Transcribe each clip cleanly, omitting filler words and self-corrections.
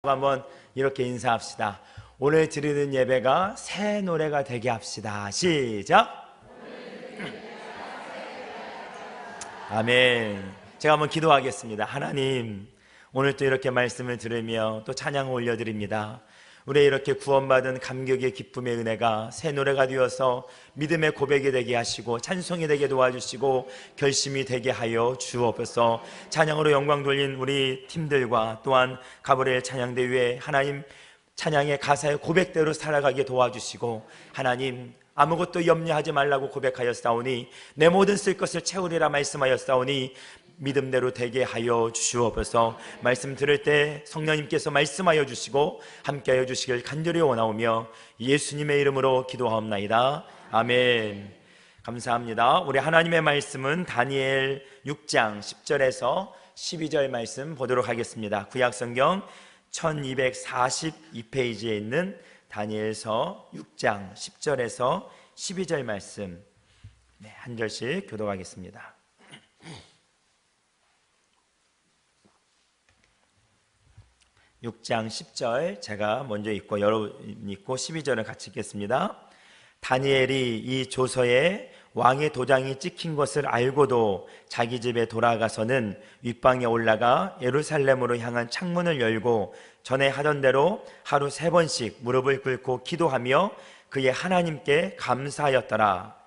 한번 이렇게 인사합시다. 오늘 드리는 예배가 새 노래가 되게 합시다. 시작. 아멘. 제가 한번 기도하겠습니다. 하나님, 오늘 또 이렇게 말씀을 들으며 또 찬양을 올려드립니다. 우리 이렇게 구원받은 감격의 기쁨의 은혜가 새 노래가 되어서 믿음의 고백이 되게 하시고 찬송이 되게 도와주시고 결심이 되게 하여 주옵소서. 찬양으로 영광 돌린 우리 팀들과 또한 가브리엘 찬양대회에 하나님 찬양의 가사의 고백대로 살아가게 도와주시고, 하나님 아무것도 염려하지 말라고 고백하였사오니 내 모든 쓸 것을 채우리라 말씀하였사오니 믿음대로 되게 하여 주시옵소서. 말씀 들을 때 성령님께서 말씀하여 주시고 함께하여 주시길 간절히 원하오며 예수님의 이름으로 기도하옵나이다. 아멘. 감사합니다. 우리 하나님의 말씀은 다니엘 6장 10절에서 12절 말씀 보도록 하겠습니다. 구약성경 1242페이지에 있는 다니엘서 6장 10절에서 12절 말씀, 한 절씩 교독하겠습니다. 6장 10절 제가 먼저 읽고 여러분 읽고 12절을 같이 읽겠습니다. 다니엘이 이 조서에 왕의 도장이 찍힌 것을 알고도 자기 집에 돌아가서는 윗방에 올라가 예루살렘으로 향한 창문을 열고 전에 하던 대로 하루 3번씩 무릎을 꿇고 기도하며 그의 하나님께 감사하였더라.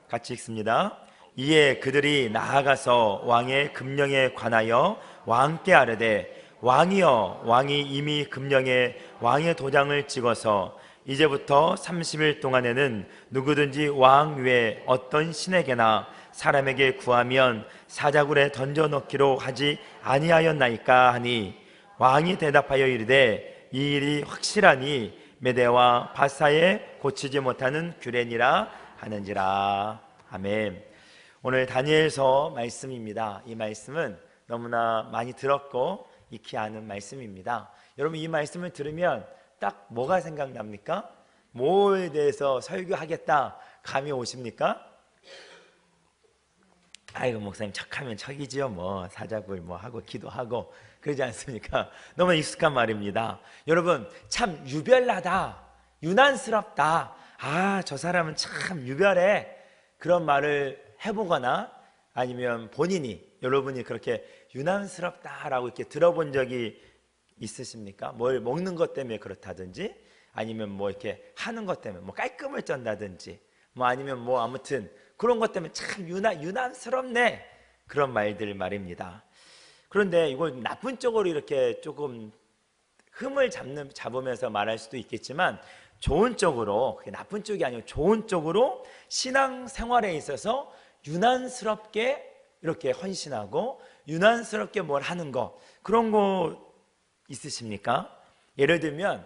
같이 읽습니다. 이에 그들이 나아가서 왕의 금령에 관하여 왕께 아뢰되, 왕이여, 왕이 이미 금령에 왕의 도장을 찍어서 이제부터 30일 동안에는 누구든지 왕 외에 어떤 신에게나 사람에게 구하면 사자굴에 던져넣기로 하지 아니하였나이까 하니, 왕이 대답하여 이르되 이 일이 확실하니 메대와 바사에 고치지 못하는 규례니라 하는지라. 아멘. 오늘 다니엘서 말씀입니다. 이 말씀은 너무나 많이 들었고 익히 아는 말씀입니다. 여러분, 이 말씀을 들으면 딱 뭐가 생각납니까? 뭐에 대해서 설교하겠다 감이 오십니까? 아이고, 목사님 척하면 척이지요. 뭐 사자굴 뭐 하고 기도하고 그러지 않습니까? 너무 익숙한 말입니다. 여러분, 참 유별나다, 유난스럽다, 아, 저 사람은 참 유별해, 그런 말을 해보거나 아니면 본인이, 여러분이 그렇게 유난스럽다라고 이렇게 들어본 적이 있으십니까? 뭘 먹는 것 때문에 그렇다든지, 아니면 뭐 이렇게 하는 것 때문에 뭐 깔끔을 쩐다든지, 뭐 아니면 뭐 아무튼 그런 것 때문에 참 유난스럽네, 그런 말들 말입니다. 그런데 이걸 나쁜 쪽으로 이렇게 조금 흠을 잡으면서 말할 수도 있겠지만, 좋은 쪽으로, 그게 나쁜 쪽이 아니고 좋은 쪽으로 신앙생활에 있어서 유난스럽게 이렇게 헌신하고 유난스럽게 뭘 하는 거, 그런 거 있으십니까? 예를 들면,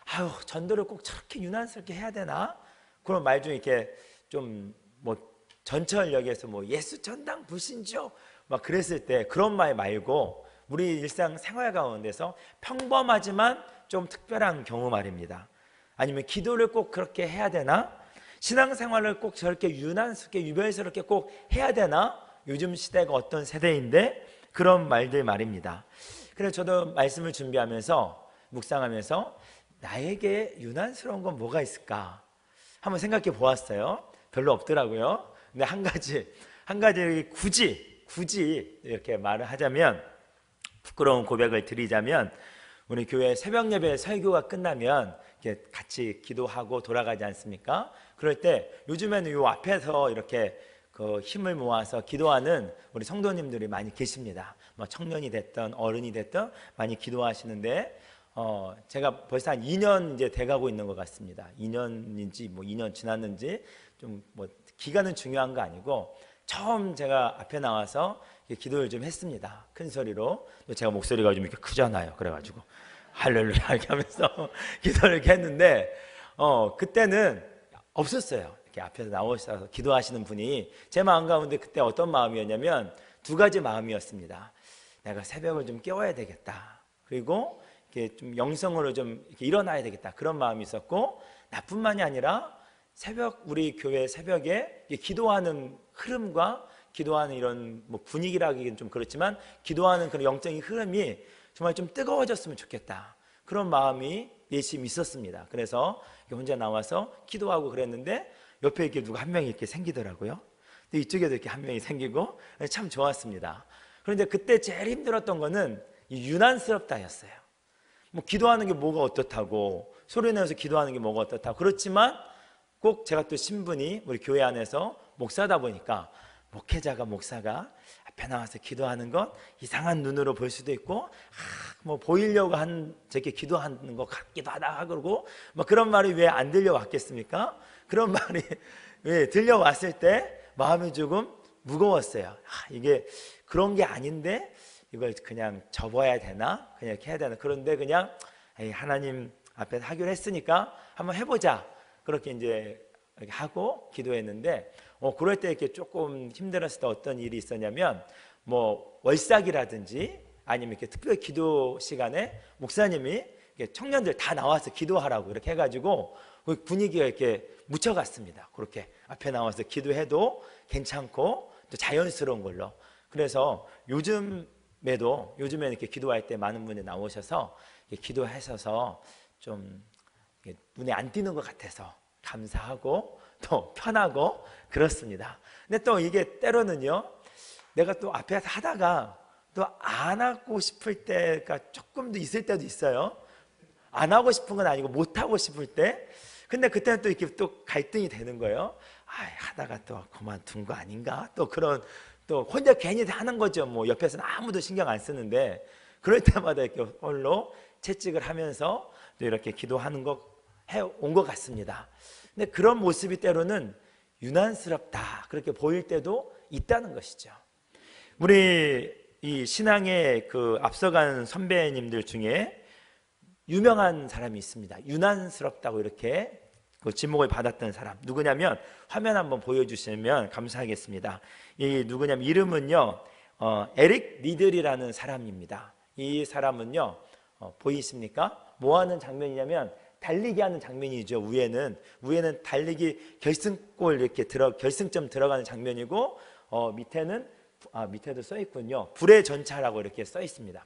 아유, 전도를 꼭 저렇게 유난스럽게 해야 되나? 그런 말 중에 이렇게 좀 뭐 전철역에서 뭐 예수 전당 불신죠 막 그랬을 때 그런 말 말고, 우리 일상 생활 가운데서 평범하지만 좀 특별한 경우 말입니다. 아니면 기도를 꼭 그렇게 해야 되나? 신앙생활을 꼭 저렇게 유난스럽게 유별스럽게 꼭 해야 되나? 요즘 시대가 어떤 세대인데, 그런 말들 말입니다. 그래서 저도 말씀을 준비하면서 묵상하면서 나에게 유난스러운 건 뭐가 있을까 한번 생각해 보았어요. 별로 없더라고요. 근데 한 가지 굳이 이렇게 말을 하자면, 부끄러운 고백을 드리자면, 우리 교회 새벽 예배 설교가 끝나면 이렇게 같이 기도하고 돌아가지 않습니까? 그럴 때 요즘에는 요 앞에서 이렇게 그 힘을 모아서 기도하는 우리 성도님들이 많이 계십니다. 뭐 청년이 됐든 어른이 됐든 많이 기도하시는데, 제가 벌써 한 2년 이제 돼가고 있는 것 같습니다. 2년인지 뭐 2년 지났는지 좀 뭐 기간은 중요한 거 아니고, 처음 제가 앞에 나와서 기도를 좀 했습니다. 큰 소리로. 또 제가 목소리가 좀 이렇게 크잖아요. 그래가지고 할렐루야 이렇게 하면서 기도를 이렇게 했는데, 그때는 없었어요. 이렇게 앞에서 나오셔서 기도하시는 분이. 제 마음 가운데 그때 어떤 마음이었냐면, 두 가지 마음이었습니다. 내가 새벽을 좀 깨워야 되겠다, 그리고 이렇게 좀 영성으로 좀 이렇게 일어나야 되겠다, 그런 마음이 있었고, 나뿐만이 아니라 우리 교회 새벽에 기도하는 흐름과 기도하는 이런 뭐 분위기라기는 좀 그렇지만 기도하는 그런 영적인 흐름이 정말 좀 뜨거워졌으면 좋겠다. 그런 마음이 내심 있었습니다. 그래서 혼자 나와서 기도하고 그랬는데 옆에 이렇게 누가 한 명이 이렇게 생기더라고요. 근데 이쪽에도 이렇게 한 명이 생기고 참 좋았습니다. 그런데 그때 제일 힘들었던 거는 이 유난스럽다였어요. 뭐 기도하는 게 뭐가 어떻다고, 소리 내서 기도하는 게 뭐가 어떻다고. 그렇지만 꼭 제가 또 신분이 우리 교회 안에서 목사다 보니까 목사가 앞에 나와서 기도하는 건 이상한 눈으로 볼 수도 있고, 뭐 보이려고 저렇게 기도하는 것 같기도 하다 그러고, 뭐 그런 말이 왜 안 들려왔겠습니까? 그런 말이 왜 들려왔을 때 마음이 조금 무거웠어요. 이게 그런 게 아닌데 이걸 그냥 접어야 되나? 그냥 이렇게 해야 되나? 그런데 그냥 하나님 앞에 하기로 했으니까 한번 해보자. 그렇게 이제 이렇게 하고 기도했는데, 그럴 때 이렇게 조금 힘들었을 때 어떤 일이 있었냐면, 뭐 월삭이라든지 아니면 이렇게 특별 기도 시간에 목사님이 청년들 다 나와서 기도하라고 이렇게 해가지고 분위기가 이렇게 묻혀갔습니다. 그렇게 앞에 나와서 기도해도 괜찮고 또 자연스러운 걸로. 그래서 요즘에는 이렇게 기도할 때 많은 분이 나오셔서 기도하셔서 좀 눈에 안 띄는 것 같아서 감사하고 또 편하고 그렇습니다. 근데 또 이게 때로는요, 내가 또 앞에서 하다가 또 안 하고 싶을 때가 조금 더 있을 때도 있어요. 안 하고 싶은 건 아니고 못 하고 싶을 때. 근데 그때는 또 이렇게 또 갈등이 되는 거예요. 하다가 또 그만둔 거 아닌가? 또 그런, 또 혼자 괜히 하는 거죠. 뭐 옆에서는 아무도 신경 안 쓰는데, 그럴 때마다 이렇게 홀로 채찍을 하면서 또 이렇게 기도하는 거 해온 것 같습니다. 근데 그런 모습이 때로는 유난스럽다 그렇게 보일 때도 있다는 것이죠. 우리 이 신앙의 그 앞서간 선배님들 중에 유명한 사람이 있습니다. 유난스럽다고 이렇게 그 지목을 받았던 사람 누구냐면, 화면 한번 보여주시면 감사하겠습니다. 이 누구냐면 이름은요 에릭 리들이라는 사람입니다. 이 사람은요 보이십니까? 뭐 하는 장면이냐면 달리기 하는 장면이죠. 위에는 달리기 결승골 이렇게 결승점 들어가는 장면이고, 밑에도 써 있군요. 불의 전차라고 이렇게 써 있습니다.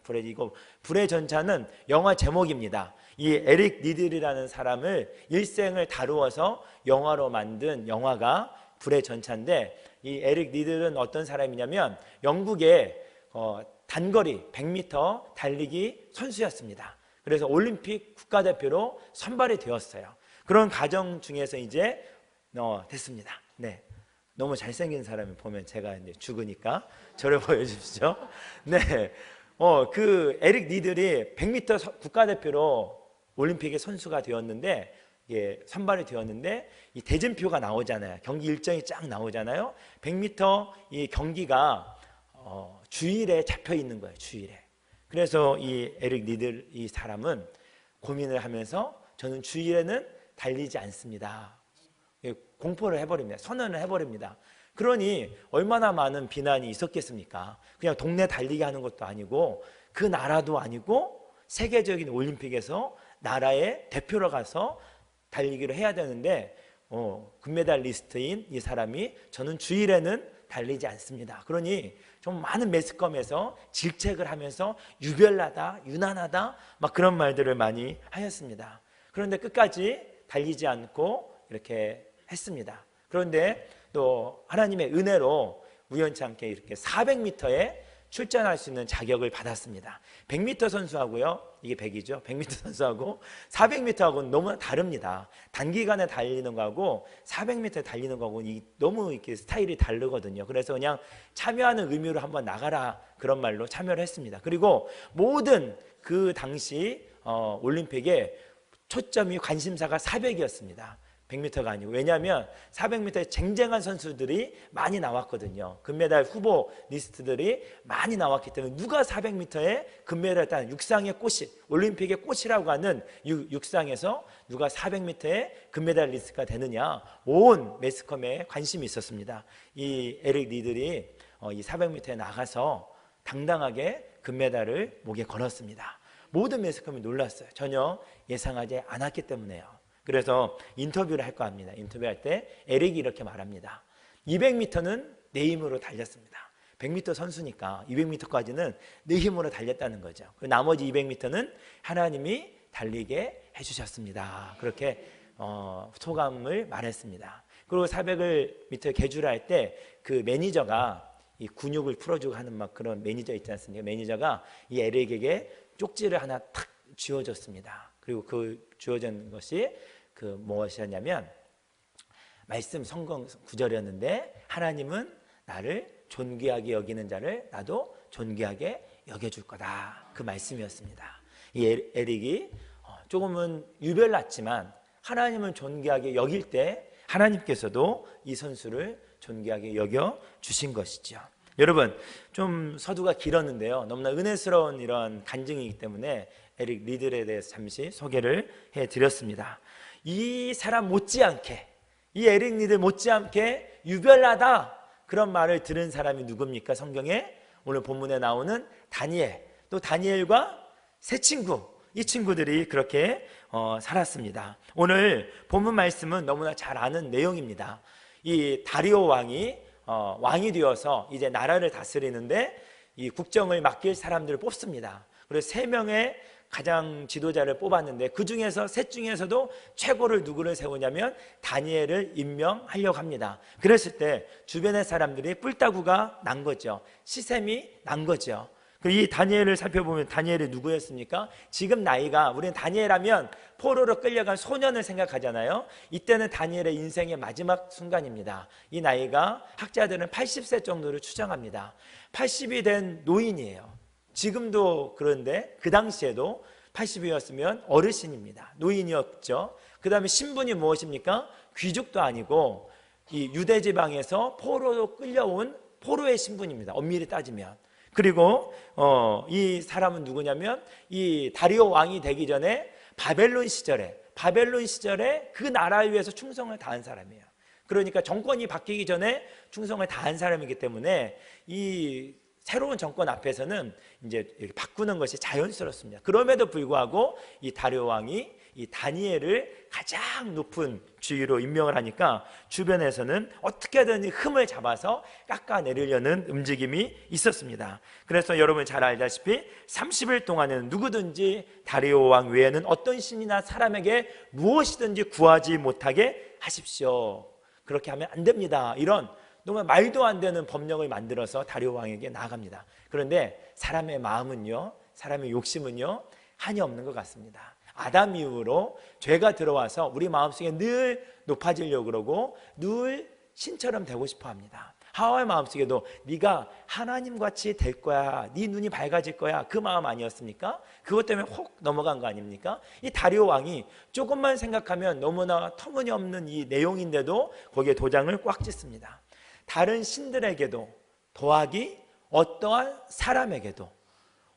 불의 전차는 영화 제목입니다. 이 에릭 리들이라는 사람을 일생을 다루어서 영화로 만든 영화가 불의 전차인데, 이 에릭 리들은 어떤 사람이냐면 영국의 단거리 100m 달리기 선수였습니다. 그래서 올림픽 국가대표로 선발이 되었어요. 그런 과정 중에서 이제 됐습니다. 네, 너무 잘생긴 사람을 보면 제가 이제 죽으니까 저를 보여주시죠. 네, 그 에릭 리들이 100m 국가대표로 올림픽의 선수가 되었는데, 선발이 되었는데 이 대진표가 나오잖아요. 경기 일정이 쫙 나오잖아요. 100m 이 경기가 주일에 잡혀 있는 거예요. 주일에. 그래서 이 에릭 리들 이 사람은 고민을 하면서 저는 주일에는 달리지 않습니다. 공포를 해버립니다. 선언을 해버립니다. 그러니 얼마나 많은 비난이 있었겠습니까? 그냥 동네 달리기 하는 것도 아니고 그 나라도 아니고 세계적인 올림픽에서 나라의 대표로 가서 달리기를 해야 되는데, 금메달리스트인 이 사람이 저는 주일에는 달리지 않습니다. 그러니 좀 많은 매스컴에서 질책을 하면서 유별나다, 유난하다 막 그런 말들을 많이 하였습니다. 그런데 끝까지 달리지 않고 이렇게 했습니다. 그런데 또 하나님의 은혜로 우연치 않게 이렇게 400m에 출전할 수 있는 자격을 받았습니다. 100m 선수하고요, 이게 100이죠. 100m 선수하고 400m하고는 너무 다릅니다. 단기간에 달리는 거하고 400m 달리는 거하고는 너무 이렇게 스타일이 다르거든요. 그래서 그냥 참여하는 의미로 한번 나가라 그런 말로 참여를 했습니다. 그리고 모든 그 당시 올림픽의 초점이 관심사가 400이었습니다. 100m가 아니고. 왜냐하면 400m에 쟁쟁한 선수들이 많이 나왔거든요. 금메달 후보 리스트들이 많이 나왔기 때문에 누가 400m에 금메달을 딴 육상의 꽃이, 올림픽의 꽃이라고 하는 육상에서 누가 400m에 금메달 리스트가 되느냐, 온 매스컴에 관심이 있었습니다. 이 에릭 리들이 이 400m에 나가서 당당하게 금메달을 목에 걸었습니다. 모든 매스컴이 놀랐어요. 전혀 예상하지 않았기 때문에요. 그래서 인터뷰를 할 거 합니다. 인터뷰할 때 에릭이 이렇게 말합니다. 200m는 내 힘으로 달렸습니다. 100m 선수니까 200m까지는 내 힘으로 달렸다는 거죠. 나머지 200m는 하나님이 달리게 해주셨습니다. 그렇게 소감을 말했습니다. 그리고 400m 개주를 할 때 그 매니저가 이 근육을 풀어주고 하는 막 그런 매니저 있지 않습니까? 매니저가 이 에릭에게 쪽지를 하나 탁 쥐어줬습니다. 그리고 그 쥐어준 것이 그 무엇이었냐면 말씀 성경 구절이었는데, 하나님은 나를 존귀하게 여기는 자를 나도 존귀하게 여겨줄 거다, 그 말씀이었습니다. 이 에릭이 조금은 유별났지만 하나님을 존귀하게 여길 때 하나님께서도 이 선수를 존귀하게 여겨주신 것이죠. 여러분, 좀 서두가 길었는데요, 너무나 은혜스러운 이런 간증이기 때문에 에릭 리들에 대해서 잠시 소개를 해드렸습니다. 이 사람 못지않게, 이 에릭 리들 못지않게 유별나다, 그런 말을 들은 사람이 누굽니까? 성경에 오늘 본문에 나오는 다니엘, 또 다니엘과 세 친구, 이 친구들이 그렇게 살았습니다. 오늘 본문 말씀은 너무나 잘 아는 내용입니다. 이 다리오 왕이 왕이 되어서 이제 나라를 다스리는데 이 국정을 맡길 사람들을 뽑습니다. 그래서 3명의 가장 지도자를 뽑았는데 그 중에서 셋 중에서도 최고를 누구를 세우냐면 다니엘을 임명하려고 합니다. 그랬을 때 주변의 사람들이 뿔따구가 난 거죠. 시샘이 난 거죠. 이 다니엘을 살펴보면 다니엘이 누구였습니까? 지금 나이가, 우리는 다니엘 하면 포로로 끌려간 소년을 생각하잖아요. 이때는 다니엘의 인생의 마지막 순간입니다. 이 나이가 학자들은 80세 정도를 추정합니다. 80이 된 노인이에요. 지금도 그런데 그 당시에도 80이었으면 어르신입니다. 노인이었죠. 그 다음에 신분이 무엇입니까? 귀족도 아니고 이 유대 지방에서 포로로 끌려온 포로의 신분입니다. 엄밀히 따지면. 그리고 이 사람은 누구냐면 이 다리오 왕이 되기 전에 바벨론 시절에 그 나라를 위해서 충성을 다한 사람이에요. 그러니까 정권이 바뀌기 전에 충성을 다한 사람이기 때문에 이 새로운 정권 앞에서는 이제 이렇게 바꾸는 것이 자연스럽습니다. 그럼에도 불구하고 이 다리오 왕이 이 다니엘을 가장 높은 주위로 임명을 하니까 주변에서는 어떻게든 흠을 잡아서 깎아내리려는 움직임이 있었습니다. 그래서 여러분 잘 알다시피 30일 동안은 누구든지 다리오 왕 외에는 어떤 신이나 사람에게 무엇이든지 구하지 못하게 하십시오. 그렇게 하면 안 됩니다. 이런 정말 말도 안 되는 법령을 만들어서 다리오 왕에게 나아갑니다. 그런데 사람의 마음은요, 사람의 욕심은요, 한이 없는 것 같습니다. 아담 이후로 죄가 들어와서 우리 마음속에 늘 높아지려고 그러고 늘 신처럼 되고 싶어 합니다. 하와의 마음속에도 네가 하나님같이 될 거야, 네 눈이 밝아질 거야, 그 마음 아니었습니까? 그것 때문에 혹 넘어간 거 아닙니까? 이 다리오 왕이 조금만 생각하면 너무나 터무니없는 이 내용인데도 거기에 도장을 꽉 찍습니다. 다른 신들에게도 더하기 어떠한 사람에게도,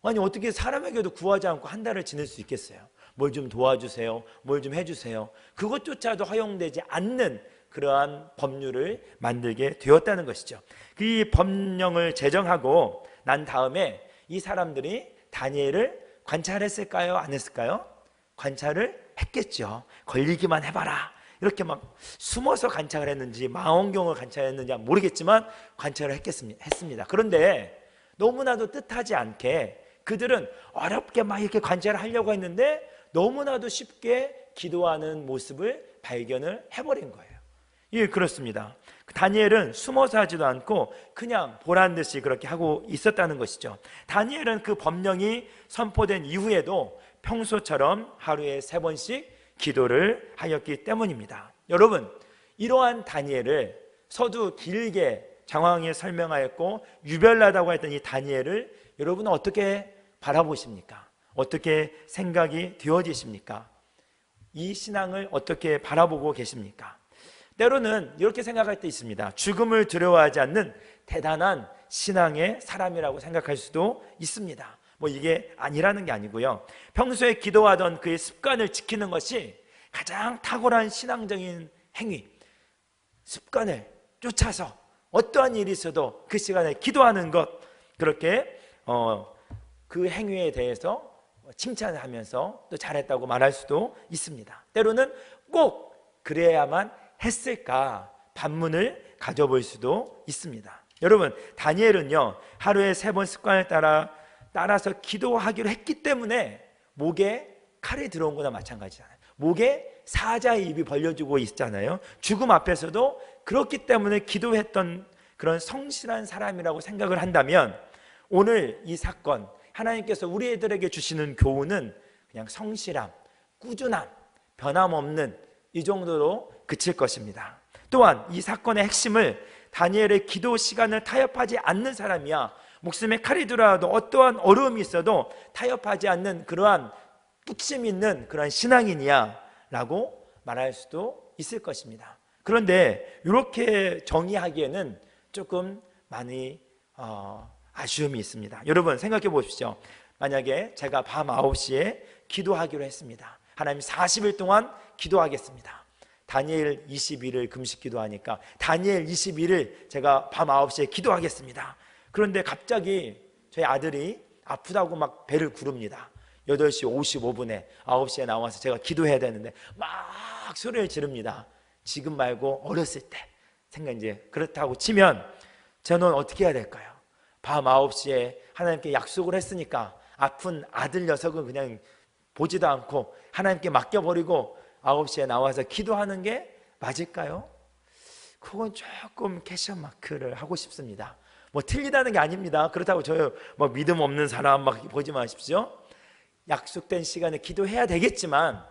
아니 어떻게 사람에게도 구하지 않고 한 달을 지낼 수 있겠어요? 뭘 좀 도와주세요, 뭘 좀 해주세요, 그것조차도 허용되지 않는 그러한 법률을 만들게 되었다는 것이죠. 그 법령을 제정하고 난 다음에 이 사람들이 다니엘을 관찰했을까요? 안 했을까요? 관찰을 했겠죠. 걸리기만 해봐라, 이렇게 막 숨어서 관찰을 했는지 망원경을 관찰했는지 모르겠지만 관찰을 했습니다. 그런데 너무나도 뜻하지 않게 그들은 어렵게 막 이렇게 관찰을 하려고 했는데 너무나도 쉽게 기도하는 모습을 발견을 해버린 거예요. 예, 그렇습니다. 다니엘은 숨어서 하지도 않고 그냥 보란 듯이 그렇게 하고 있었다는 것이죠. 다니엘은 그 법령이 선포된 이후에도 평소처럼 하루에 3번씩 기도를 하였기 때문입니다. 여러분, 이러한 다니엘을 서두 길게 장황하게 설명하였고 유별나다고 했던 이 다니엘을 여러분은 어떻게 바라보십니까? 어떻게 생각이 되어지십니까? 이 신앙을 어떻게 바라보고 계십니까? 때로는 이렇게 생각할 때 있습니다. 죽음을 두려워하지 않는 대단한 신앙의 사람이라고 생각할 수도 있습니다. 뭐 이게 아니라는 게 아니고요, 평소에 기도하던 그의 습관을 지키는 것이 가장 탁월한 신앙적인 행위, 습관을 쫓아서 어떠한 일이 있어도 그 시간에 기도하는 것, 그렇게 그 행위에 대해서 칭찬을 하면서 또 잘했다고 말할 수도 있습니다. 때로는 꼭 그래야만 했을까 반문을 가져볼 수도 있습니다. 여러분, 다니엘은요 하루에 3번 습관을 따라서 기도하기로 했기 때문에 목에 칼이 들어온 거나 마찬가지잖아요. 목에 사자의 입이 벌려지고 있잖아요. 죽음 앞에서도 그렇기 때문에 기도했던 그런 성실한 사람이라고 생각을 한다면, 오늘 이 사건, 하나님께서 우리들에게 주시는 교훈은 그냥 성실함, 꾸준함, 변함없는 이 정도로 그칠 것입니다. 또한 이 사건의 핵심을 다니엘의 기도 시간을 타협하지 않는 사람이야, 목숨에 칼이 들어와도 어떠한 어려움이 있어도 타협하지 않는 그러한 뚝심 있는 그러한 신앙인이야 라고 말할 수도 있을 것입니다. 그런데 이렇게 정의하기에는 조금 많이 아쉬움이 있습니다. 여러분 생각해 보십시오. 만약에 제가 밤 9시에 기도하기로 했습니다. 하나님 40일 동안 기도하겠습니다. 다니엘 21일 금식 기도하니까 다니엘 21일 제가 밤 9시에 기도하겠습니다. 그런데 갑자기 저희 아들이 아프다고 막 배를 구릅니다. 8시 55분에 9시에 나와서 제가 기도해야 되는데 막 소리를 지릅니다. 지금 말고 어렸을 때 생각, 이제 그렇다고 치면 저는 어떻게 해야 될까요? 밤 9시에 하나님께 약속을 했으니까 아픈 아들 녀석은 그냥 보지도 않고 하나님께 맡겨버리고 9시에 나와서 기도하는 게 맞을까요? 그건 조금 퀘션 마크를 하고 싶습니다. 뭐 틀리다는 게 아닙니다. 그렇다고 저요 막 믿음 없는 사람 막 보지 마십시오. 약속된 시간에 기도해야 되겠지만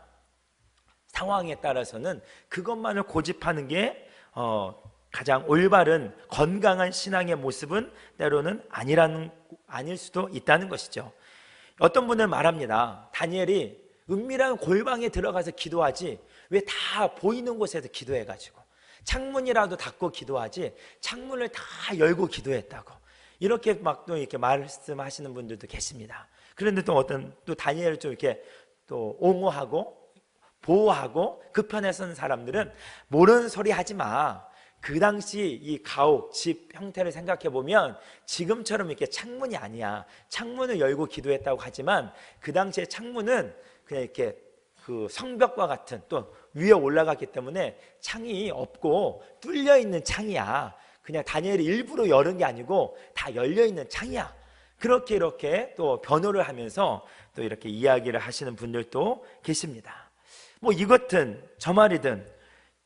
상황에 따라서는 그것만을 고집하는 게 가장 올바른 건강한 신앙의 모습은 때로는 아닐 수도 있다는 것이죠. 어떤 분은 말합니다. 다니엘이 은밀한 골방에 들어가서 기도하지 왜 다 보이는 곳에서 기도해가지고 창문이라도 닫고 기도하지 창문을 다 열고 기도했다고, 이렇게 막 또 이렇게 말씀하시는 분들도 계십니다. 그런데 또 다니엘을 좀 이렇게 또 옹호하고 보호하고 그 편에 선 사람들은 모르는 소리 하지 마. 그 당시 이 가옥, 집 형태를 생각해 보면 지금처럼 이렇게 창문이 아니야. 창문을 열고 기도했다고 하지만 그 당시에 창문은 그냥 이렇게 그 성벽과 같은, 또 위에 올라갔기 때문에 창이 없고 뚫려 있는 창이야. 그냥 다니엘이 일부러 열은 게 아니고 다 열려 있는 창이야. 그렇게 이렇게 또 변호를 하면서 또 이렇게 이야기를 하시는 분들도 계십니다. 뭐 이것든 저 말이든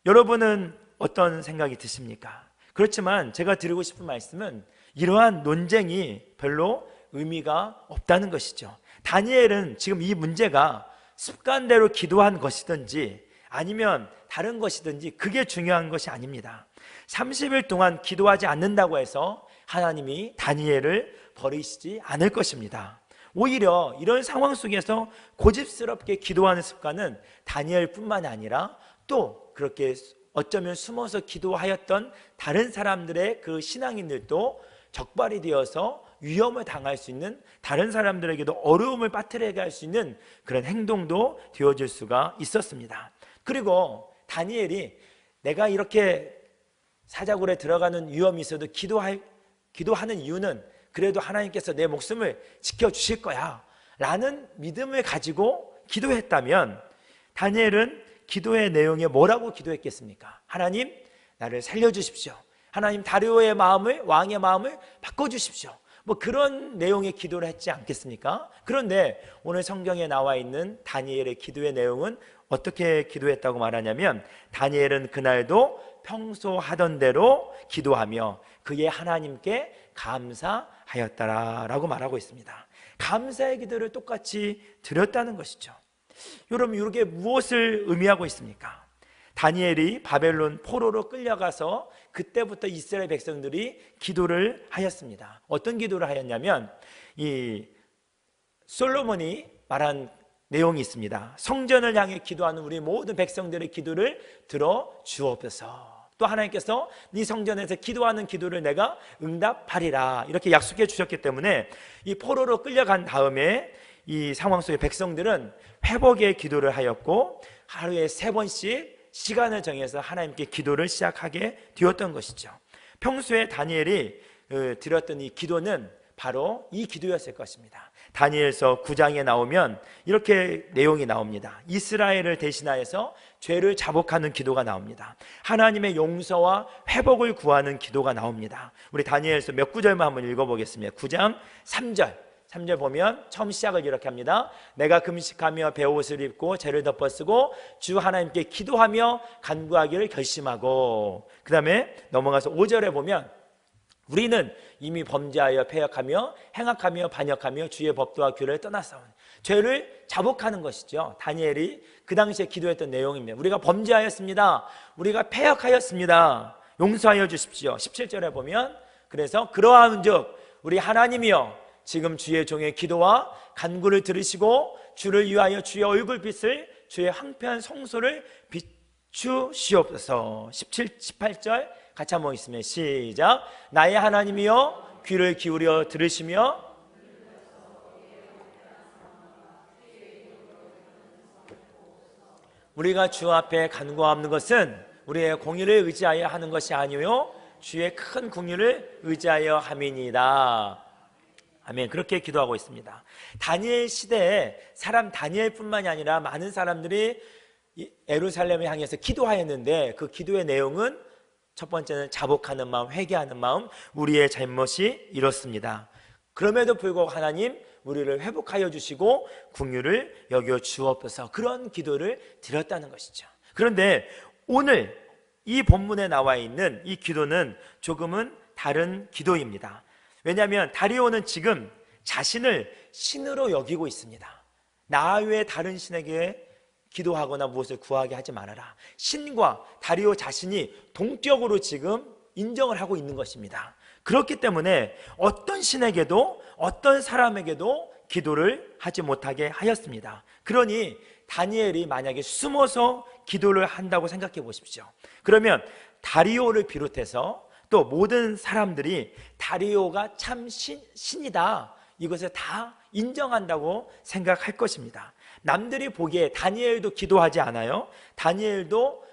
여러분은 어떤 생각이 드십니까? 그렇지만 제가 드리고 싶은 말씀은 이러한 논쟁이 별로 의미가 없다는 것이죠. 다니엘은 지금 이 문제가 습관대로 기도한 것이든지 아니면 다른 것이든지 그게 중요한 것이 아닙니다. 30일 동안 기도하지 않는다고 해서 하나님이 다니엘을 버리시지 않을 것입니다. 오히려 이런 상황 속에서 고집스럽게 기도하는 습관은 다니엘뿐만 아니라 또 그렇게 어쩌면 숨어서 기도하였던 다른 사람들의 그 신앙인들도 적발이 되어서 위험을 당할 수 있는, 다른 사람들에게도 어려움을 빠뜨리게 할 수 있는 그런 행동도 되어질 수가 있었습니다. 그리고 다니엘이 내가 이렇게 사자굴에 들어가는 위험이 있어도 기도하는 이유는 그래도 하나님께서 내 목숨을 지켜주실 거야 라는 믿음을 가지고 기도했다면, 다니엘은 기도의 내용에 뭐라고 기도했겠습니까? 하나님, 나를 살려주십시오. 하나님, 다리오의 마음을, 왕의 마음을 바꿔주십시오. 뭐 그런 내용의 기도를 했지 않겠습니까? 그런데 오늘 성경에 나와 있는 다니엘의 기도의 내용은 어떻게 기도했다고 말하냐면, 다니엘은 그날도 평소 하던 대로 기도하며 그의 하나님께 감사하였다라고 말하고 있습니다. 감사의 기도를 똑같이 드렸다는 것이죠. 여러분, 이게 무엇을 의미하고 있습니까? 다니엘이 바벨론 포로로 끌려가서 그때부터 이스라엘 백성들이 기도를 하였습니다. 어떤 기도를 하였냐면, 이 솔로몬이 말한 내용이 있습니다. 성전을 향해 기도하는 우리 모든 백성들의 기도를 들어 주옵소서. 또 하나님께서 네 성전에서 기도하는 기도를 내가 응답하리라 이렇게 약속해 주셨기 때문에 이 포로로 끌려간 다음에 이 상황 속에 백성들은 회복의 기도를 하였고 하루에 3번씩 시간을 정해서 하나님께 기도를 시작하게 되었던 것이죠. 평소에 다니엘이 드렸던 이 기도는 바로 이 기도였을 것입니다. 다니엘서 9장에 나오면 이렇게 내용이 나옵니다. 이스라엘을 대신하여서 죄를 자복하는 기도가 나옵니다. 하나님의 용서와 회복을 구하는 기도가 나옵니다. 우리 다니엘서 몇 구절만 한번 읽어보겠습니다. 9장 3절 보면 처음 시작을 이렇게 합니다. 내가 금식하며 베옷을 입고 죄를 덮어쓰고 주 하나님께 기도하며 간구하기를 결심하고, 그 다음에 넘어가서 5절에 보면 우리는 이미 범죄하여 패역하며 행악하며 반역하며 주의 법도와 규례를 떠났사오니, 죄를 자복하는 것이죠. 다니엘이 그 당시에 기도했던 내용입니다. 우리가 범죄하였습니다. 우리가 패역하였습니다. 용서하여 주십시오. 17절에 보면 그래서 그러한즉 우리 하나님이여 지금 주의 종의 기도와 간구를 들으시고 주를 위하여 주의 얼굴빛을 주의 황폐한 성소를 비추시옵소서. 17, 18절 같이 한번 있으면 시작. 나의 하나님이여 귀를 기울여 들으시며 우리가 주 앞에 간구하는 것은 우리의 공의를 의지하여 하는 것이 아니요 주의 큰 궁유를 의지하여 함이니이다. 아멘. 그렇게 기도하고 있습니다. 다니엘 시대에 사람 다니엘뿐만이 아니라 많은 사람들이 예루살렘을 향해서 기도하였는데 그 기도의 내용은 첫 번째는 자복하는 마음, 회개하는 마음, 우리의 잘못이 이렇습니다. 그럼에도 불구하고 하나님 우리를 회복하여 주시고 긍휼을 여겨 주옵소서, 그런 기도를 드렸다는 것이죠. 그런데 오늘 이 본문에 나와 있는 이 기도는 조금은 다른 기도입니다. 왜냐하면 다리오는 지금 자신을 신으로 여기고 있습니다. 나 외에 다른 신에게 기도하거나 무엇을 구하게 하지 말아라. 신과 다리오 자신이 동격으로 지금 인정을 하고 있는 것입니다. 그렇기 때문에 어떤 신에게도 어떤 사람에게도 기도를 하지 못하게 하였습니다. 그러니 다니엘이 만약에 숨어서 기도를 한다고 생각해 보십시오. 그러면 다리오를 비롯해서 또 모든 사람들이 다리오가 참 신이다, 이것을 다 인정한다고 생각할 것입니다. 남들이 보기에 다니엘도 기도하지 않아요. 다니엘도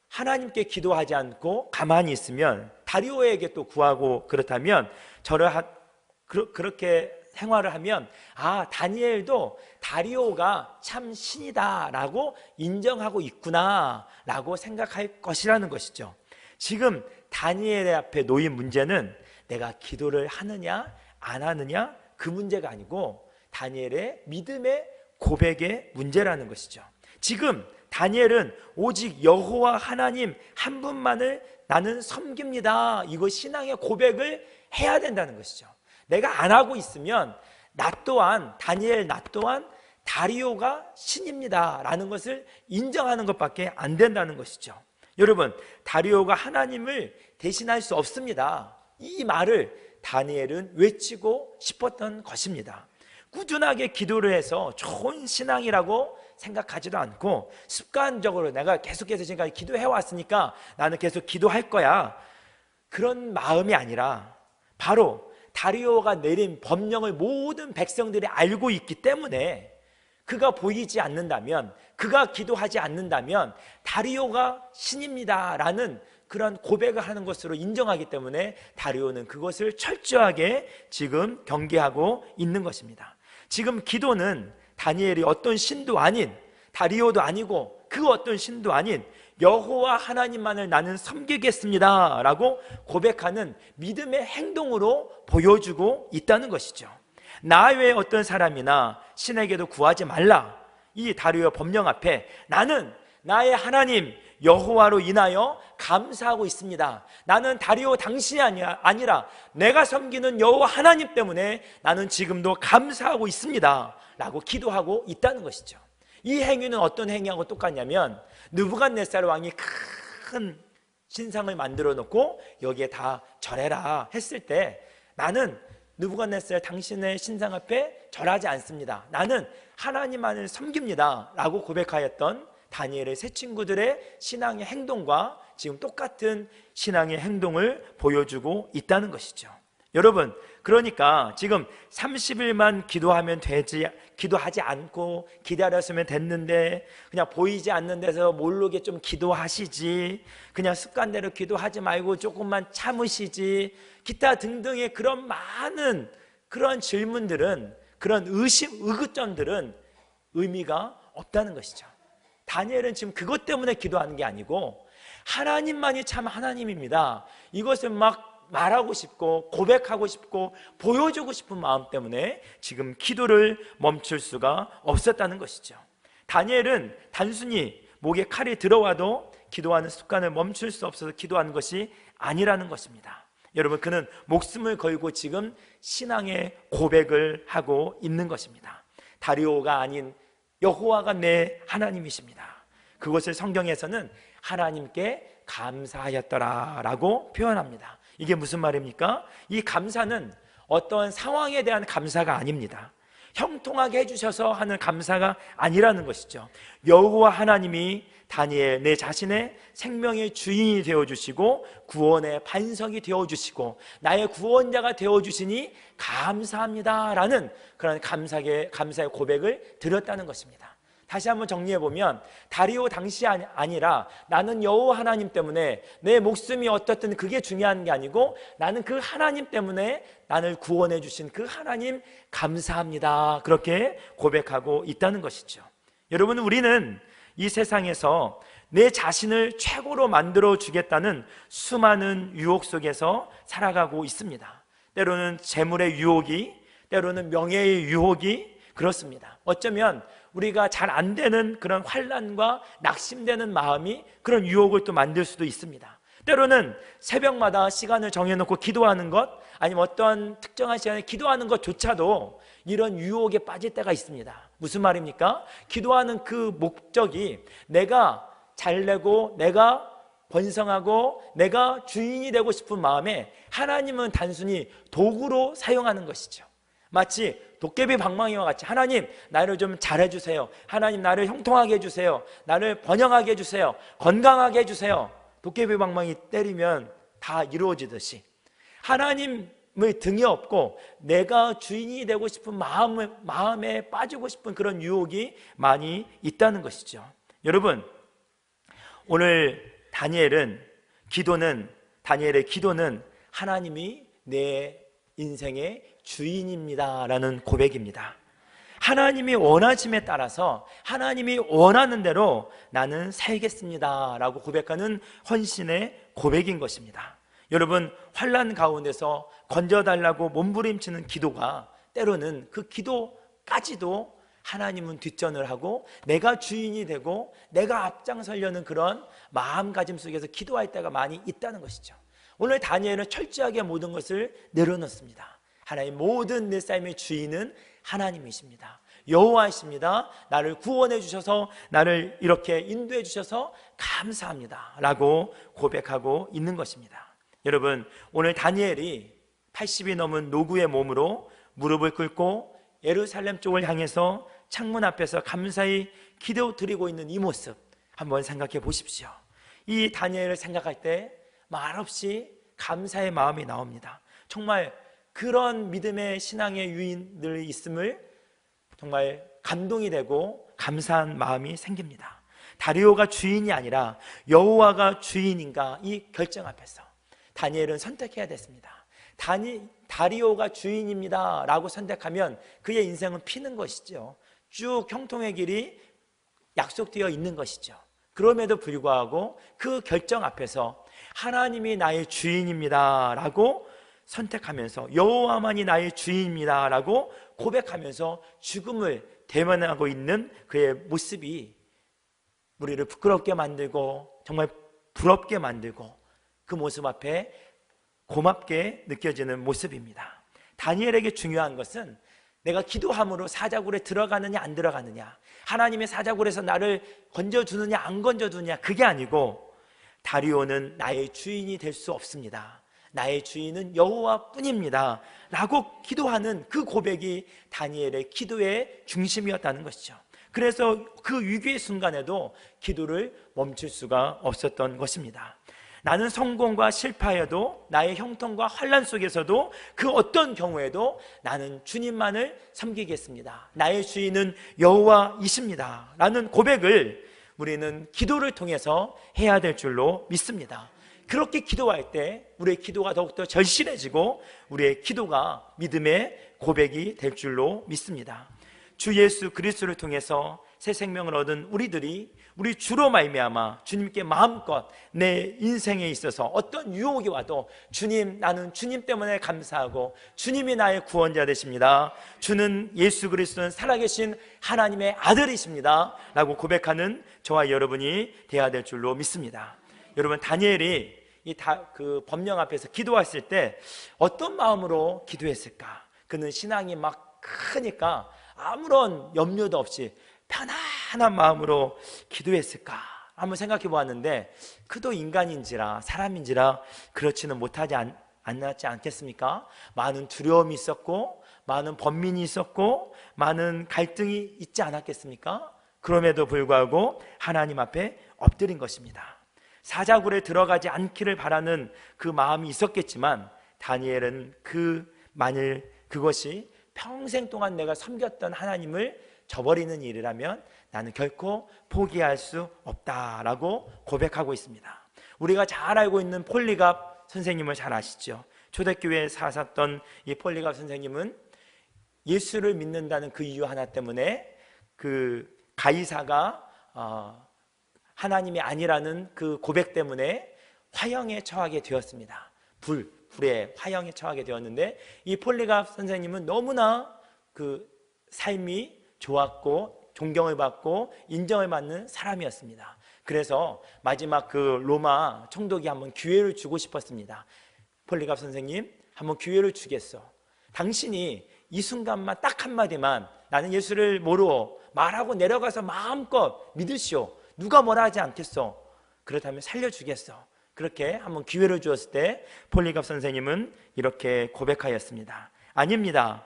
하나님께 기도하지 않고 가만히 있으면 다리오에게 또 구하고 그렇다면 그렇게 생활을 하면 다니엘도 다리오가 참 신이다라고 인정하고 있구나라고 생각할 것이라는 것이죠. 지금 다니엘의 앞에 놓인 문제는 내가 기도를 하느냐 안 하느냐 그 문제가 아니고 다니엘의 믿음의 고백의 문제라는 것이죠. 지금 다니엘은 오직 여호와 하나님 한 분만을 나는 섬깁니다, 이거 신앙의 고백을 해야 된다는 것이죠. 내가 안 하고 있으면 나 또한 다니엘 나 또한 다리오가 신입니다 라는 것을 인정하는 것밖에 안 된다는 것이죠. 여러분, 다리오가 하나님을 대신할 수 없습니다, 이 말을 다니엘은 외치고 싶었던 것입니다. 꾸준하게 기도를 해서 좋은 신앙이라고 생각하지도 않고 습관적으로 내가 계속해서 지금까지 기도해 왔으니까 나는 계속 기도할 거야, 그런 마음이 아니라 바로 다리오가 내린 법령을 모든 백성들이 알고 있기 때문에 그가 보이지 않는다면, 그가 기도하지 않는다면 다리오가 신입니다 라는 그런 고백을 하는 것으로 인정하기 때문에 다리오는 그것을 철저하게 지금 경계하고 있는 것입니다. 지금 기도는 다니엘이 어떤 신도 아닌, 다리오도 아니고 그 어떤 신도 아닌 여호와 하나님만을 나는 섬기겠습니다 라고 고백하는 믿음의 행동으로 보여주고 있다는 것이죠. 나 외에 어떤 사람이나 신에게도 구하지 말라, 이 다리오 법령 앞에 나는 나의 하나님 여호와로 인하여 감사하고 있습니다. 나는 다리오 당신이 아니라 내가 섬기는 여호와 하나님 때문에 나는 지금도 감사하고 있습니다 라고 기도하고 있다는 것이죠. 이 행위는 어떤 행위하고 똑같냐면 느부갓네살 왕이 큰 신상을 만들어 놓고 여기에 다 절해라 했을 때 나는 느부갓네살 당신의 신상 앞에 절하지 않습니다, 나는 하나님만을 섬깁니다 라고 고백하였던 다니엘의 세 친구들의 신앙의 행동과 지금 똑같은 신앙의 행동을 보여주고 있다는 것이죠. 여러분, 그러니까 지금 30일만 기도하면 되지, 기도하지 않고 기다렸으면 됐는데 그냥 보이지 않는 데서 모르게 좀 기도하시지, 그냥 습관대로 기도하지 말고 조금만 참으시지, 기타 등등의 그런 많은 그런 질문들은, 그런 의구점들은 의미가 없다는 것이죠. 다니엘은 지금 그것 때문에 기도하는 게 아니고 하나님만이 참 하나님입니다, 이것을 막 말하고 싶고 고백하고 싶고 보여주고 싶은 마음 때문에 지금 기도를 멈출 수가 없었다는 것이죠. 다니엘은 단순히 목에 칼이 들어와도 기도하는 습관을 멈출 수 없어서 기도하는 것이 아니라는 것입니다. 여러분, 그는 목숨을 걸고 지금 신앙의 고백을 하고 있는 것입니다. 다리오가 아닌 여호와가 내 하나님이십니다. 그것을 성경에서는 하나님께 감사하였더라라고 표현합니다. 이게 무슨 말입니까? 이 감사는 어떤 상황에 대한 감사가 아닙니다. 형통하게 해주셔서 하는 감사가 아니라는 것이죠. 여호와 하나님이 다니엘, 내 자신의 생명의 주인이 되어주시고 구원의 반석이 되어주시고 나의 구원자가 되어주시니 감사합니다라는 그런 감사의 고백을 드렸다는 것입니다. 다시 한번 정리해보면 다리오 당시 아니라 나는 여호와 하나님 때문에 내 목숨이 어떻든 그게 중요한 게 아니고 나는 그 하나님 때문에 나를 구원해 주신 그 하나님 감사합니다, 그렇게 고백하고 있다는 것이죠. 여러분, 우리는 이 세상에서 내 자신을 최고로 만들어 주겠다는 수많은 유혹 속에서 살아가고 있습니다. 때로는 재물의 유혹이, 때로는 명예의 유혹이 그렇습니다. 어쩌면 우리가 잘 안 되는 그런 환난과 낙심되는 마음이 그런 유혹을 또 만들 수도 있습니다. 때로는 새벽마다 시간을 정해놓고 기도하는 것, 아니면 어떠한 특정한 시간에 기도하는 것조차도 이런 유혹에 빠질 때가 있습니다. 무슨 말입니까? 기도하는 그 목적이 내가 잘되고 내가 번성하고 내가 주인이 되고 싶은 마음에 하나님은 단순히 도구로 사용하는 것이죠. 마치 도깨비 방망이와 같이 하나님 나를 좀 잘해주세요, 하나님 나를 형통하게 해주세요, 나를 번영하게 해주세요, 건강하게 해주세요. 도깨비 방망이 때리면 다 이루어지듯이 하나님의 등에 업고 내가 주인이 되고 싶은 마음에 빠지고 싶은 그런 유혹이 많이 있다는 것이죠. 여러분, 오늘 다니엘의 기도는 하나님이 내 인생의 주인입니다 라는 고백입니다. 하나님이 원하심에 따라서 하나님이 원하는 대로 나는 살겠습니다 라고 고백하는 헌신의 고백인 것입니다. 여러분, 환난 가운데서 건져달라고 몸부림치는 기도가 때로는 그 기도까지도 하나님은 뒷전을 하고 내가 주인이 되고 내가 앞장서려는 그런 마음가짐 속에서 기도할 때가 많이 있다는 것이죠. 오늘 다니엘은 철저하게 모든 것을 내려놓습니다. 하나님, 모든 내 삶의 주인은 하나님이십니다. 여호와이십니다. 나를 구원해 주셔서 나를 이렇게 인도해 주셔서 감사합니다 라고 고백하고 있는 것입니다. 여러분, 오늘 다니엘이 80이 넘은 노구의 몸으로 무릎을 꿇고 예루살렘 쪽을 향해서 창문 앞에서 감사히 기도드리고 있는 이 모습 한번 생각해 보십시오. 이 다니엘을 생각할 때 말없이 감사의 마음이 나옵니다. 정말 그런 믿음의 신앙의 유인들이 있음을 정말 감동이 되고 감사한 마음이 생깁니다. 다리오가 주인이 아니라 여호와가 주인인가, 이 결정 앞에서 다니엘은 선택해야 됐습니다. 다리오가 주인입니다 라고 선택하면 그의 인생은 피는 것이죠. 쭉 형통의 길이 약속되어 있는 것이죠. 그럼에도 불구하고 그 결정 앞에서 하나님이 나의 주인입니다 라고 선택하면서 여호와만이 나의 주인입니다 라고 고백하면서 죽음을 대면하고 있는 그의 모습이 우리를 부끄럽게 만들고 정말 부럽게 만들고 그 모습 앞에 고맙게 느껴지는 모습입니다. 다니엘에게 중요한 것은 내가 기도함으로 사자굴에 들어가느냐 안 들어가느냐, 하나님의 사자굴에서 나를 건져주느냐 안 건져주느냐, 그게 아니고 다리오는 나의 주인이 될 수 없습니다, 나의 주인은 여호와뿐입니다 라고 기도하는 그 고백이 다니엘의 기도의 중심이었다는 것이죠. 그래서 그 위기의 순간에도 기도를 멈출 수가 없었던 것입니다. 나는 성공과 실패에도, 나의 형통과 환난 속에서도 그 어떤 경우에도 나는 주님만을 섬기겠습니다, 나의 주인은 여호와이십니다 라는 고백을 우리는 기도를 통해서 해야 될 줄로 믿습니다. 그렇게 기도할 때 우리의 기도가 더욱더 절실해지고 우리의 기도가 믿음의 고백이 될 줄로 믿습니다. 주 예수 그리스도를 통해서 새 생명을 얻은 우리들이 우리 주로 말미암아 주님께 마음껏 내 인생에 있어서 어떤 유혹이 와도 주님, 나는 주님 때문에 감사하고 주님이 나의 구원자 되십니다, 주는 예수 그리스도는 살아계신 하나님의 아들이십니다 라고 고백하는 저와 여러분이 되어야 될 줄로 믿습니다. 여러분, 다니엘이 그 법령 앞에서 기도했을 때 어떤 마음으로 기도했을까? 그는 신앙이 막 크니까 아무런 염려도 없이 편안한 마음으로 기도했을까? 한번 생각해 보았는데, 그도 인간인지라 사람인지라 그렇지는 못하지 않았지 않겠습니까? 많은 두려움이 있었고 많은 번민이 있었고 많은 갈등이 있지 않았겠습니까? 그럼에도 불구하고 하나님 앞에 엎드린 것입니다. 사자굴에 들어가지 않기를 바라는 그 마음이 있었겠지만, 다니엘은 만일 그것이 평생 동안 내가 섬겼던 하나님을 저버리는 일이라면 나는 결코 포기할 수 없다라고 고백하고 있습니다. 우리가 잘 알고 있는 폴리갑 선생님을 잘 아시죠? 초대교회에 사셨던 이 폴리갑 선생님은 예수를 믿는다는 그 이유 하나 때문에 그 가이사가 하나님이 아니라는 그 고백 때문에 화형에 처하게 되었습니다. 불에 화형에 처하게 되었는데, 이 폴리갑 선생님은 너무나 그 삶이 좋았고 존경을 받고 인정을 받는 사람이었습니다. 그래서 마지막 그 로마 총독이 한번 기회를 주고 싶었습니다. 폴리갑 선생님, 한번 기회를 주겠어. 당신이 이 순간만 딱 한마디만 나는 예수를 모르고 말하고 내려가서 마음껏 믿으시오. 누가 뭐라 하지 않겠어. 그렇다면 살려주겠어. 그렇게 한번 기회를 주었을 때 폴리갑 선생님은 이렇게 고백하였습니다. 아닙니다.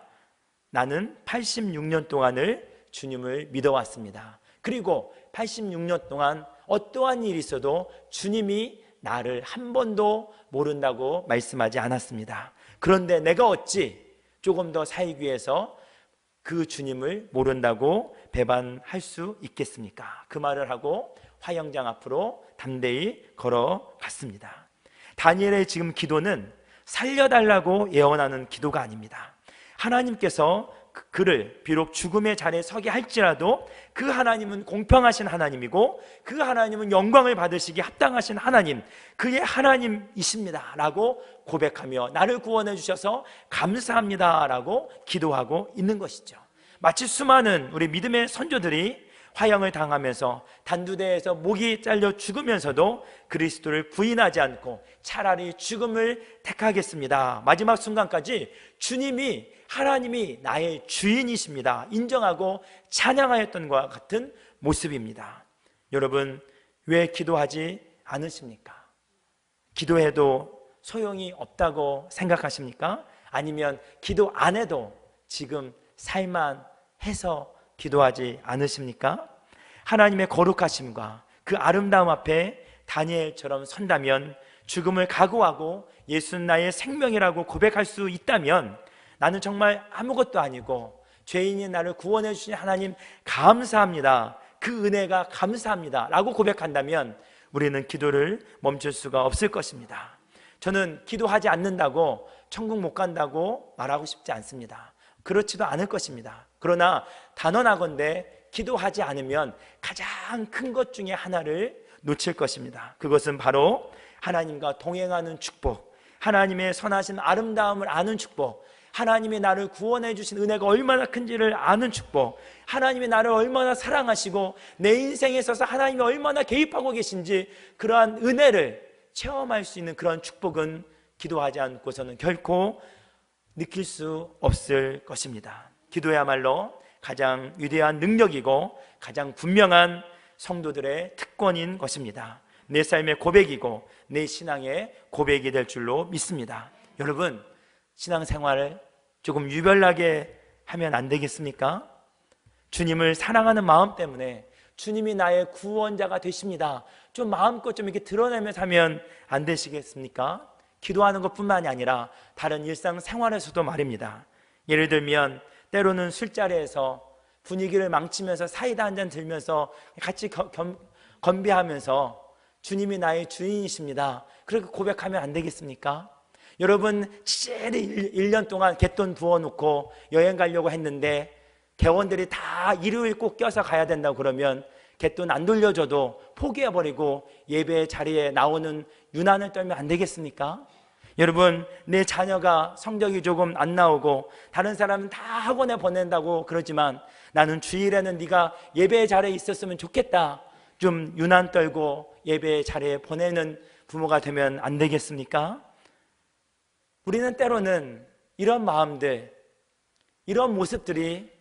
나는 86년 동안을 주님을 믿어왔습니다. 그리고 86년 동안 어떠한 일이 있어도 주님이 나를 한 번도 모른다고 말씀하지 않았습니다. 그런데 내가 어찌 조금 더 살기 위해서 그 주님을 모른다고 배반할 수 있겠습니까? 그 말을 하고 화형장 앞으로 담대히 걸어갔습니다. 다니엘의 지금 기도는 살려달라고 예언하는 기도가 아닙니다. 하나님께서 그를 비록 죽음의 자리에 서게 할지라도 그 하나님은 공평하신 하나님이고 그 하나님은 영광을 받으시기 합당하신 하나님, 그의 하나님이십니다 라고 고백하며 나를 구원해 주셔서 감사합니다 라고 기도하고 있는 것이죠. 마치 수많은 우리 믿음의 선조들이 화형을 당하면서 단두대에서 목이 잘려 죽으면서도 그리스도를 부인하지 않고 차라리 죽음을 택하겠습니다, 마지막 순간까지 주님이 하나님이 나의 주인이십니다 인정하고 찬양하였던 것과 같은 모습입니다. 여러분, 왜 기도하지 않으십니까? 기도해도 소용이 없다고 생각하십니까? 아니면 기도 안 해도 지금 살만해서 기도하지 않으십니까? 하나님의 거룩하심과 그 아름다움 앞에 다니엘처럼 선다면, 죽음을 각오하고 예수는 나의 생명이라고 고백할 수 있다면, 나는 정말 아무것도 아니고 죄인인 나를 구원해 주신 하나님 감사합니다, 그 은혜가 감사합니다 라고 고백한다면 우리는 기도를 멈출 수가 없을 것입니다. 저는 기도하지 않는다고 천국 못 간다고 말하고 싶지 않습니다. 그렇지도 않을 것입니다. 그러나 단언하건대 기도하지 않으면 가장 큰 것 중에 하나를 놓칠 것입니다. 그것은 바로 하나님과 동행하는 축복, 하나님의 선하신 아름다움을 아는 축복, 하나님이 나를 구원해 주신 은혜가 얼마나 큰지를 아는 축복, 하나님이 나를 얼마나 사랑하시고 내 인생에 있어서 하나님이 얼마나 개입하고 계신지 그러한 은혜를 체험할 수 있는 그런 축복은 기도하지 않고서는 결코 느낄 수 없을 것입니다. 기도야말로 가장 위대한 능력이고 가장 분명한 성도들의 특권인 것입니다. 내 삶의 고백이고 내 신앙의 고백이 될 줄로 믿습니다. 여러분, 신앙생활을 조금 유별나게 하면 안 되겠습니까? 주님을 사랑하는 마음 때문에 주님이 나의 구원자가 되십니다, 좀 마음껏 좀 이렇게 드러내면서 하면 안 되시겠습니까? 기도하는 것뿐만이 아니라 다른 일상생활에서도 말입니다. 예를 들면 때로는 술자리에서 분위기를 망치면서 사이다 한 잔 들면서 같이 건배하면서 주님이 나의 주인이십니다. 그렇게 고백하면 안 되겠습니까? 여러분, 찌질이 1년 동안 갯돈 부어놓고 여행 가려고 했는데 개원들이 다 일요일 꼭 껴서 가야 된다고 그러면 갯돈 안 돌려줘도 포기해버리고 예배 자리에 나오는 유난을 떨면 안 되겠습니까? 여러분, 내 자녀가 성적이 조금 안 나오고 다른 사람은 다 학원에 보낸다고 그러지만 나는 주일에는 네가 예배 자리에 있었으면 좋겠다, 좀 유난 떨고 예배 자리에 보내는 부모가 되면 안 되겠습니까? 우리는 때로는 이런 마음들, 이런 모습들이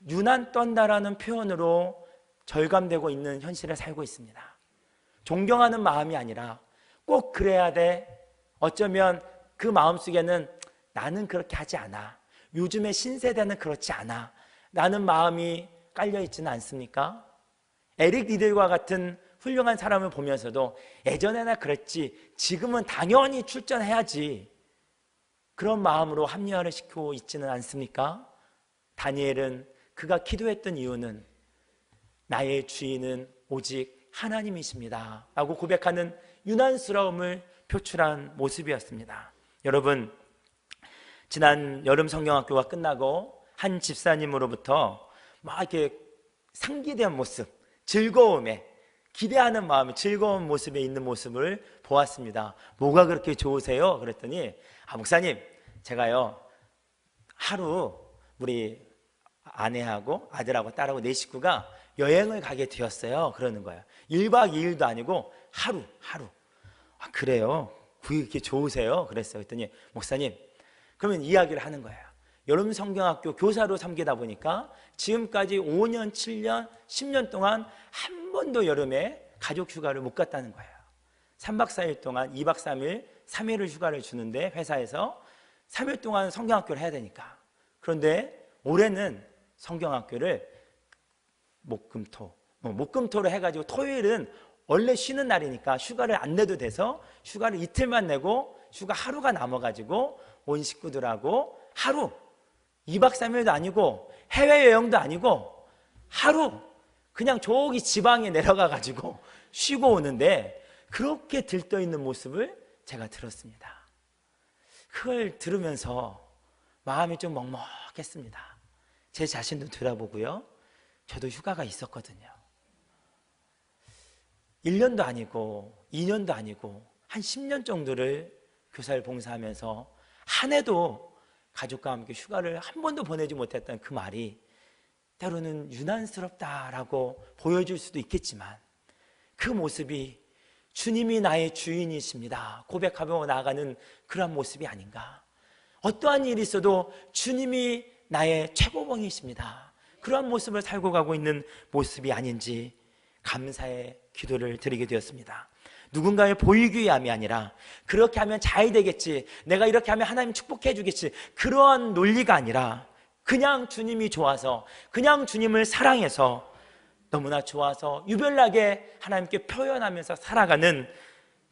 유난 떤다라는 표현으로 절감되고 있는 현실에 살고 있습니다. 존경하는 마음이 아니라 꼭 그래야 돼. 어쩌면 그 마음속에는 나는 그렇게 하지 않아, 요즘의 신세대는 그렇지 않아 라는 마음이 깔려 있지는 않습니까? 에릭 리들과 같은 훌륭한 사람을 보면서도 예전에나 그랬지 지금은 당연히 출전해야지, 그런 마음으로 합리화를 시키고 있지는 않습니까? 다니엘은 그가 기도했던 이유는 나의 주인은 오직 하나님이십니다 라고 고백하는 유난스러움을 표출한 모습이었습니다. 여러분, 지난 여름 성경학교가 끝나고 한 집사님으로부터 막 이렇게 상기된 모습, 즐거움에, 기대하는 마음이 즐거운 모습에 있는 모습을 보았습니다. 뭐가 그렇게 좋으세요? 그랬더니 목사님, 제가요 하루 우리 아내하고 아들하고 딸하고 네 식구가 여행을 가게 되었어요 그러는 거예요. 1박 2일도 아니고 하루. 그래요? 그게 그렇게 좋으세요? 그랬어요. 그랬더니 목사님, 그러면 이야기를 하는 거예요. 여름 성경학교 교사로 섬기다 보니까 지금까지 5년, 7년, 10년 동안 한 번도 여름에 가족 휴가를 못 갔다는 거예요. 3박 4일 동안 2박 3일, 3일을 휴가를 주는데 회사에서 3일 동안 성경학교를 해야 되니까. 그런데 올해는 성경학교를 목금토로 해가지고 토요일은 원래 쉬는 날이니까 휴가를 안 내도 돼서 휴가를 이틀만 내고 휴가 하루가 남아가지고 온 식구들하고 하루, 2박 3일도 아니고 해외여행도 아니고 하루 그냥 저기 지방에 내려가가지고 쉬고 오는데 그렇게 들떠있는 모습을 제가 들었습니다. 그걸 들으면서 마음이 좀 먹먹했습니다. 제 자신도 돌아보고요, 저도 휴가가 있었거든요. 1년도 아니고 2년도 아니고 한 10년 정도를 교사를 봉사하면서 한 해도 가족과 함께 휴가를 한 번도 보내지 못했던 그 말이 때로는 유난스럽다라고 보여줄 수도 있겠지만 그 모습이 주님이 나의 주인이십니다 고백하며 나아가는 그런 모습이 아닌가. 어떠한 일이 있어도 주님이 나의 최고봉이십니다, 그러한 모습을 살고 가고 있는 모습이 아닌지 감사의 기도를 드리게 되었습니다. 누군가의 보이기 위함이 아니라 그렇게 하면 잘 되겠지, 내가 이렇게 하면 하나님 축복해 주겠지, 그러한 논리가 아니라 그냥 주님이 좋아서, 그냥 주님을 사랑해서 너무나 좋아서 유별나게 하나님께 표현하면서 살아가는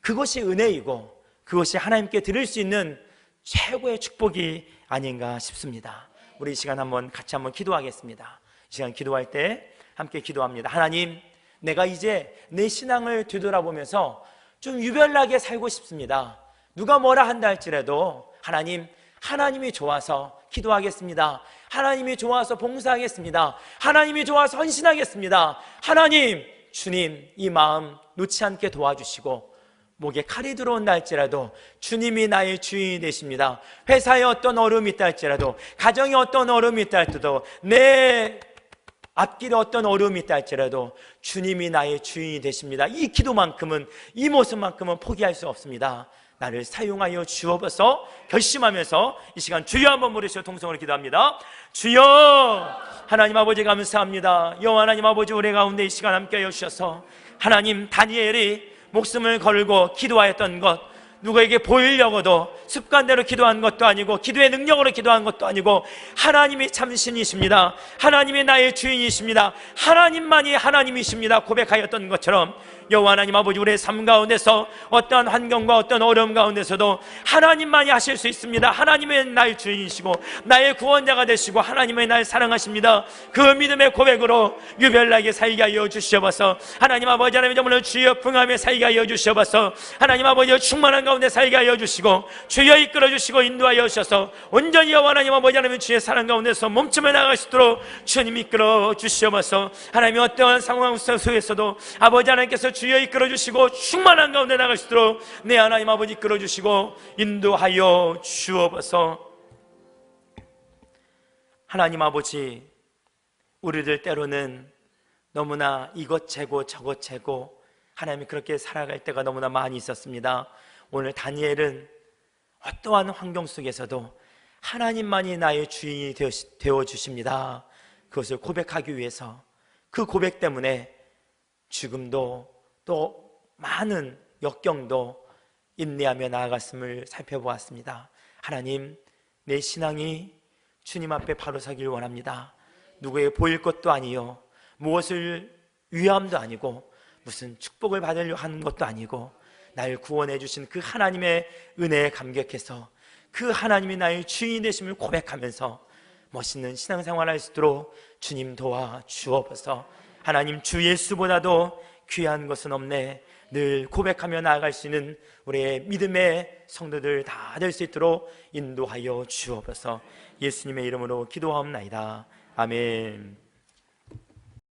그것이 은혜이고 그것이 하나님께 드릴 수 있는 최고의 축복이 아닌가 싶습니다. 우리 이 시간 같이 한번 기도하겠습니다. 이 시간 기도할 때 함께 기도합니다. 하나님, 내가 이제 내 신앙을 되돌아보면서 좀 유별나게 살고 싶습니다. 누가 뭐라 한다 할지라도 하나님이 좋아서 기도하겠습니다. 하나님이 좋아서 봉사하겠습니다. 하나님이 좋아서 헌신하겠습니다. 주님, 이 마음 놓지 않게 도와주시고 목에 칼이 들어온다 할지라도 주님이 나의 주인이 되십니다. 회사에 어떤 어려움이 있다 할지라도, 가정에 어떤 어려움이 있다 할지라도, 내 앞길에 어떤 어려움이 있다 할지라도 주님이 나의 주인이 되십니다. 이 기도만큼은, 이 모습만큼은 포기할 수 없습니다. 나를 사용하여 주옵소서 결심하면서 이 시간 주여 한번 부르시어 통성으로 기도합니다. 주여, 하나님 아버지 감사합니다. 여호와 하나님 아버지, 우리 가운데 이 시간 함께하여 주셔서 다니엘이 목숨을 걸고 기도하였던 것, 누구에게 보이려고도 습관대로 기도한 것도 아니고 기도의 능력으로 기도한 것도 아니고 하나님이 참 신이십니다, 하나님이 나의 주인이십니다, 하나님만이 하나님이십니다 고백하였던 것처럼 여호와 하나님 아버지, 우리의 삶 가운데서 어떠한 환경과 어떤 어려움 가운데서도 하나님만이 하실 수 있습니다. 하나님의 나의 주인이시고 나의 구원자가 되시고 하나님의 날 사랑하십니다. 그 믿음의 고백으로 유별나게 살게 하여 주시옵소서. 하나님 아버지, 하나님 정말로 주여 풍함에 살게 하여 주시옵소서. 하나님 아버지, 충만한 가운데 살게 하여 주시고 주여 이끌어 주시고 인도하여 주셔서 온전히 여호와 하나님 아버지, 하나님 주의 사랑 가운데서 몸쯤에 나갈 수 있도록 주님 이끌어 주시옵소서. 하나님 어떠한 상황 속에서도 아버지 하나님께서 주여 이끌어 주시고 충만한 가운데 나갈 수 있도록 내 하나님 아버지 이끌어 주시고 인도하여 주옵소서. 하나님 아버지, 우리들 때로는 너무나 이것 재고 저것 재고 하나님이 그렇게 살아갈 때가 너무나 많이 있었습니다. 오늘 다니엘은 어떠한 환경 속에서도 하나님만이 나의 주인이 되어 주십니다. 그것을 고백하기 위해서 그 고백 때문에 죽음도 또 많은 역경도 인내하며 나아갔음을 살펴보았습니다. 하나님, 내 신앙이 주님 앞에 바로 서길 원합니다. 누구에게 보일 것도 아니요, 무엇을 위함도 아니고 무슨 축복을 받으려 하는 것도 아니고 날 구원해 주신 그 하나님의 은혜에 감격해서 그 하나님이 나의 주인이 되심을 고백하면서 멋있는 신앙생활을 할 수 있도록 주님 도와 주옵소서. 하나님, 주 예수보다도 귀한 것은 없네, 늘 고백하며 나아갈 수 있는 우리의 믿음의 성도들 다 될 수 있도록 인도하여 주옵소서. 예수님의 이름으로 기도하옵나이다. 아멘.